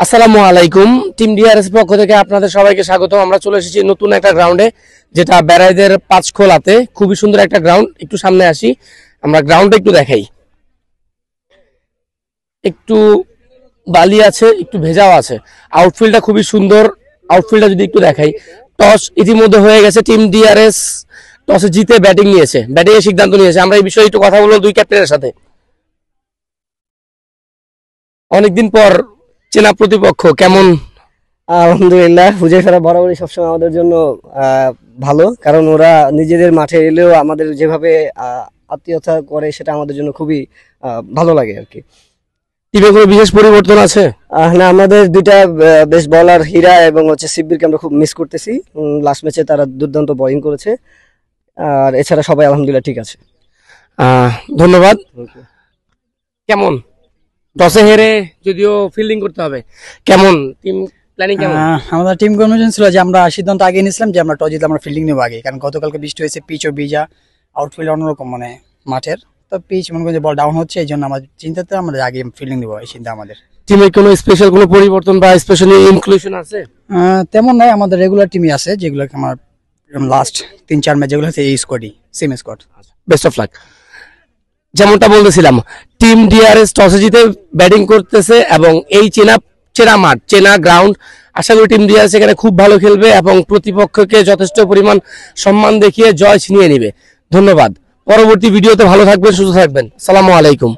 আসসালামু আলাইকুম। Team DRS পক্ষ থেকে আপনাদের সবাইকে স্বাগত। আমরা চলে এসেছি নতুন একটা গ্রাউন্ডে, যেটা বেড়াইদের পাঁচখোলাতে। খুবই সুন্দর একটা গ্রাউন্ড। একটু সামনে আসি, আমরা গ্রাউন্ডটা একটু দেখাই। একটু বালি আছে, একটু ভেজাও আছে। আউটফিল্ডটা খুবই সুন্দর। আউটফিল্ডটা যদি একটু দেখাই, টস ইতিমধ্যে হয়ে গেছে। টিম ডিআরএস টসে জিতে ব্যাটিং নিয়েছে, ব্যাটিং এর সিদ্ধান্ত নিয়েছে। আমরা এই বিষয়ে একটু কথা বলবো দুই ক্যাপ্টেনের সাথে। অনেকদিন পর চেনা প্রতিপক্ষ, কেমন? আলহামদুলিল্লাহ, হুজাইফারা বরাবরই সবসময় আমাদের জন্য ভালো, কারণ ওরা নিজেদের মাঠে এলেও আমাদের যেভাবে আত্মীয়তা করে সেটা আমাদের জন্য খুবই ভালো লাগে আর কি। টিমে কোনো বিশেষ পরিবর্তন আছে? না, আমাদের দুইটা বেস্ট বলার হীরা এবং শিব্বিরকে আমরা খুব মিস করতেছি। লাস্ট ম্যাচে তারা দুর্দান্ত বোলিং করেছে, আর এছাড়া সবাই আলহামদুলিল্লাহ ঠিক আছে। ধন্যবাদ। কেমন টসে হেরে যদিও ফিল্ডিং করতে হবে, কেমন টিম প্ল্যানিং কেমন? আমাদের টিম কনভেনশন ছিল যে আমরা সিদ্ধান্ত আগে নিয়েছিলাম যে আমরা টস জিতলে আমরা ফিল্ডিং নেবো আগে, কারণ গতকালকে বৃষ্টি হয়েছে, পিচ ও ভিজা, আউটফিল্ড অন্যরকম মানে মাঠের তো পিচ মনে করি যে বল ডাউন হচ্ছে, এই জন্য আমাদের চিন্তাতে আমরা আগে ফিল্ডিং নেবো এই চিন্তা আমাদের। টিমে কোনো স্পেশাল কোনো পরিবর্তন বা স্পেশালি ইনক্লুশন আছে? তেমন নাই, আমাদের রেগুলার টিমই আছে যেগুলোকে আমার লাস্ট 3-4 ম্যাচ যেগুলো আছে এই স্কোয়াডই, same squad. Best of luck. যেমনটা বলতেছিলাম, টিম ডিআরএস টসে জিতে ব্যাটিং করতেছে এবং এই চেনা মাঠ, চেনা গ্রাউন্ড। আশা করি টিম ডিআরএস এখানে খুব ভালো খেলবে এবং প্রতিপক্ষকে যথেষ্ট পরিমাণ সম্মান দেখিয়ে জয় ছিনিয়ে নেবে। ধন্যবাদ। পরবর্তী ভিডিওতে ভালো থাকবেন, সুস্থ থাকবেন। আসসালামু আলাইকুম।